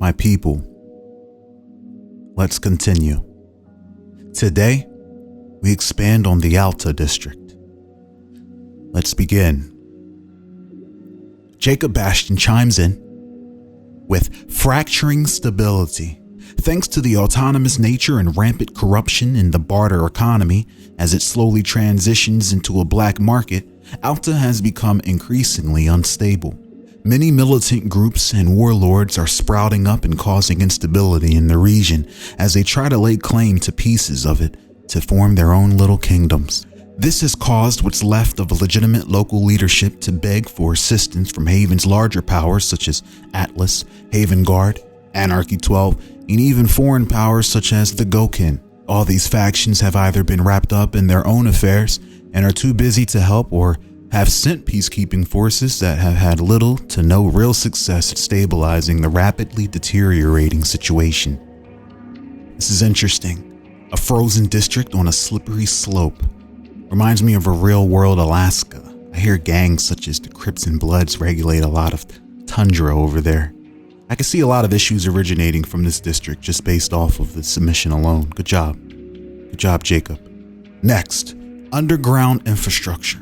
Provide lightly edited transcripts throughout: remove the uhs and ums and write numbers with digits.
My people, let's continue. Today, we expand on the Alta district. Let's begin. Jacob Bastian chimes in with fracturing stability. Thanks to the autonomous nature and rampant corruption in the barter economy, as it slowly transitions into a black market, Alta has become increasingly unstable. Many militant groups and warlords are sprouting up and causing instability in the region as they try to lay claim to pieces of it to form their own little kingdoms. This has caused what's left of legitimate local leadership to beg for assistance from Haven's larger powers such as Atlas, Haven Guard, Anarchy 12, and even foreign powers such as the Gokin. All these factions have either been wrapped up in their own affairs and are too busy to help, or have sent peacekeeping forces that have had little to no real success at stabilizing the rapidly deteriorating situation. This is interesting. A frozen district on a slippery slope. Reminds me of a real-world Alaska. I hear gangs such as the Crips and Bloods regulate a lot of tundra over there. I can see a lot of issues originating from this district just based off of the submission alone. Good job. Good job, Jacob. Next, underground infrastructure.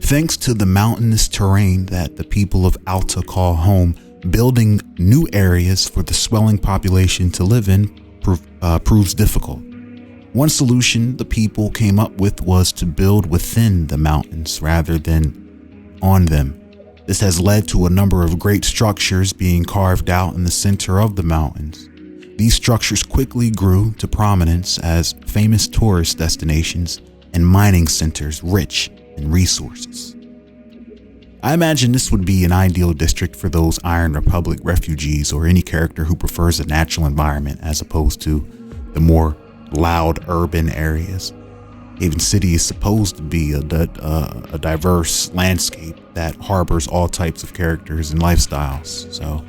Thanks to the mountainous terrain that the people of Alta call home, building new areas for the swelling population to live in proves difficult. One solution the people came up with was to build within the mountains rather than on them. This has led to a number of great structures being carved out in the center of the mountains. These structures quickly grew to prominence as famous tourist destinations and mining centers rich in resources. I imagine this would be an ideal district for those Iron Republic refugees or any character who prefers a natural environment as opposed to the more loud urban areas. Haven City is supposed to be a diverse landscape that harbors all types of characters and lifestyles, so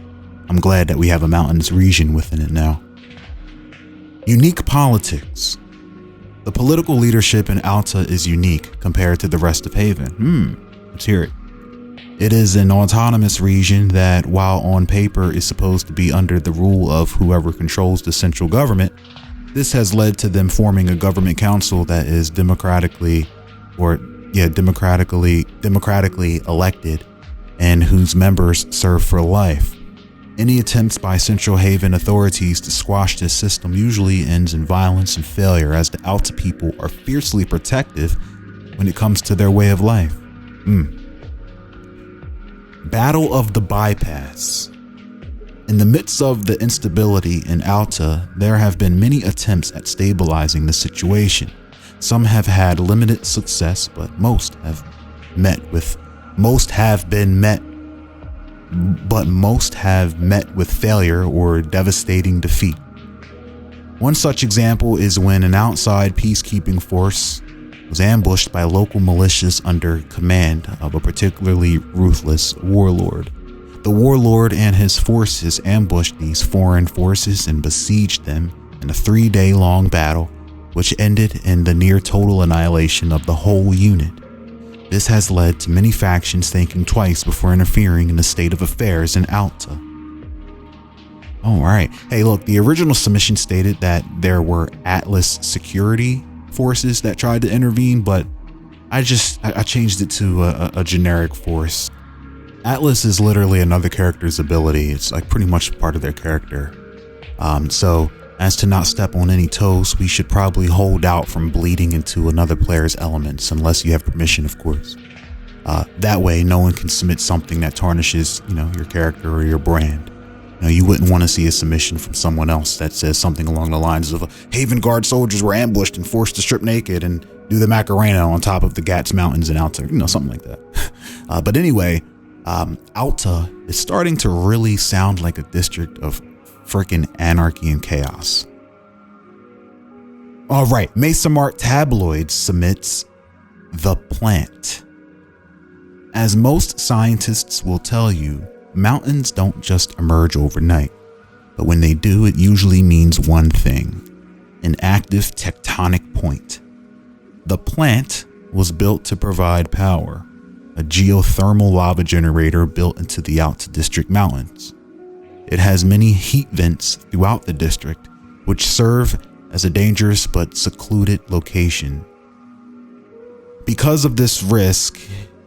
I'm glad that we have a mountainous region within it now. Unique politics. The political leadership in Alta is unique compared to the rest of Haven. Let's hear it. It is an autonomous region that, while on paper is supposed to be under the rule of whoever controls the central government, this has led to them forming a government council that is democratically elected and whose members serve for life. Any attempts by Central Haven authorities to squash this system usually ends in violence and failure, as the Alta people are fiercely protective when it comes to their way of life. Battle of the Bypass. In the midst of the instability in Alta, there have been many attempts at stabilizing the situation. Some have had limited success, but most have met with failure or devastating defeat. One such example is when an outside peacekeeping force was ambushed by local militias under command of a particularly ruthless warlord. The warlord and his forces ambushed these foreign forces and besieged them in a 3-day-long battle, which ended in the near total annihilation of the whole unit. This has led to many factions thinking twice before interfering in the state of affairs in Alta. Alright, hey look, the original submission stated that there were Atlas security forces that tried to intervene, but I changed it to a generic force. Atlas is literally another character's ability. It's like pretty much part of their character. So as to not step on any toes, we should probably hold out from bleeding into another player's elements, unless you have permission, of course. That way, no one can submit something that tarnishes, your character or your brand. You wouldn't want to see a submission from someone else that says something along the lines of Haven Guard soldiers were ambushed and forced to strip naked and do the Macarena on top of the Gats Mountains in Alta, something like that. But anyway, Alta is starting to really sound like a district of freaking anarchy and chaos. All right, Mesa Mart Tabloids submits The Plant. As most scientists will tell you, mountains don't just emerge overnight, but when they do, it usually means one thing: an active tectonic point. The Plant was built to provide power, a geothermal lava generator built into the Alta District mountains. it has many heat vents throughout the district, which serve as a dangerous but secluded location. Because of this risk,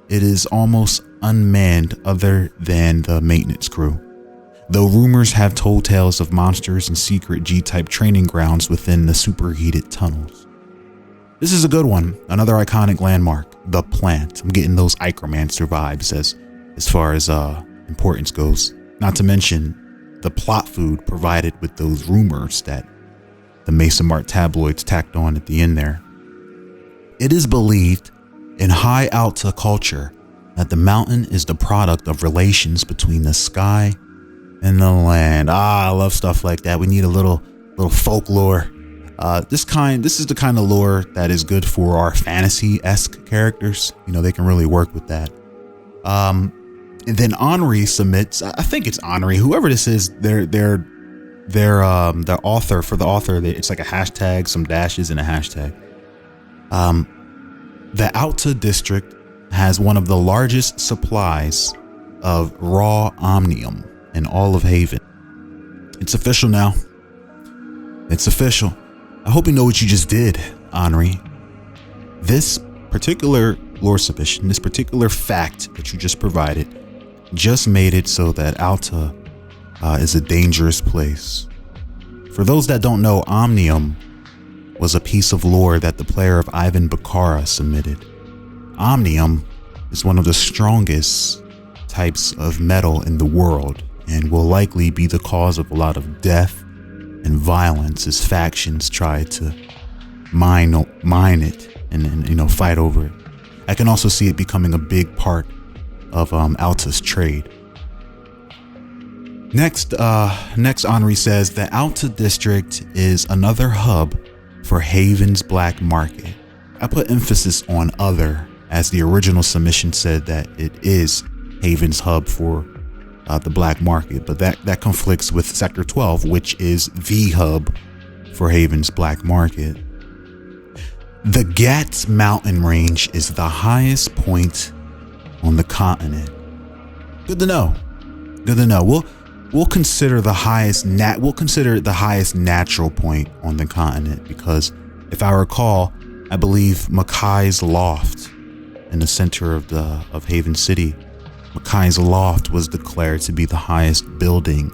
it is almost unmanned other than the maintenance crew, though rumors have told tales of monsters and secret G-type training grounds within the superheated tunnels. This is a good one, another iconic landmark, the plant. I'm getting those Ichromancer vibes as far as importance goes. Not to mention the plot food provided with those rumors that the Mason Mart tabloids tacked on at the end there. It is believed in high Alta culture that the mountain is the product of relations between the sky and the land. I love stuff like that. We need a little folklore. This is the kind of lore that is good for our fantasy-esque characters. They can really work with that. And then Henri submits, I think it's Henri, whoever this is, their author, for the author, it's like a hashtag, some dashes and a hashtag. The Alta district has one of the largest supplies of raw omnium in all of Haven. It's official now. It's official. I hope you know what you just did, Henri. This particular lore submission, this particular fact that you just provided, just made it so that Alta is a dangerous place. For those that don't know, omnium was a piece of lore that the player of Ivan Bakara submitted. Omnium is one of the strongest types of metal in the world and will likely be the cause of a lot of death and violence as factions try to mine it and fight over it. I can also see it becoming a big part of Alta's trade. Next, Henri says the Alta district is another hub for Haven's black market. I put emphasis on other, as the original submission said that it is Haven's hub for the black market, but that conflicts with Sector 12, which is the hub for Haven's black market. The Gats mountain range is the highest point on the continent. Good to know. Good to know. We'll consider the highest natural point on the continent, because if I recall, I believe Mackay's Loft in the center of Haven City, Mackay's Loft was declared to be the highest building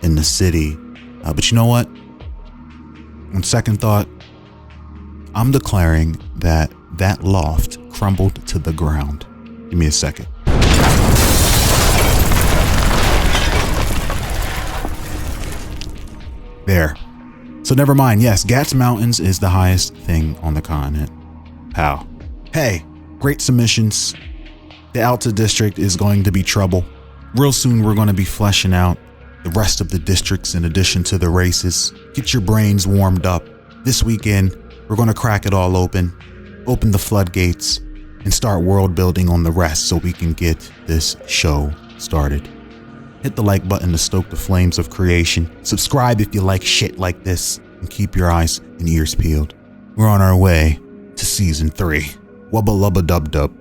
in the city. But you know what? On second thought, I'm declaring that loft crumbled to the ground. Give me a second. There. So never mind. Yes, Gats Mountains is the highest thing on the continent. Pow. Hey, great submissions. The Alta district is going to be trouble. Real soon we're going to be fleshing out the rest of the districts in addition to the races. Get your brains warmed up. This weekend, we're going to crack it all open the floodgates, and start world building on the rest so we can get this show started. Hit the like button to stoke the flames of creation. Subscribe if you like shit like this, and keep your eyes and ears peeled. We're on our way to season 3. Wubba lubba dub dub.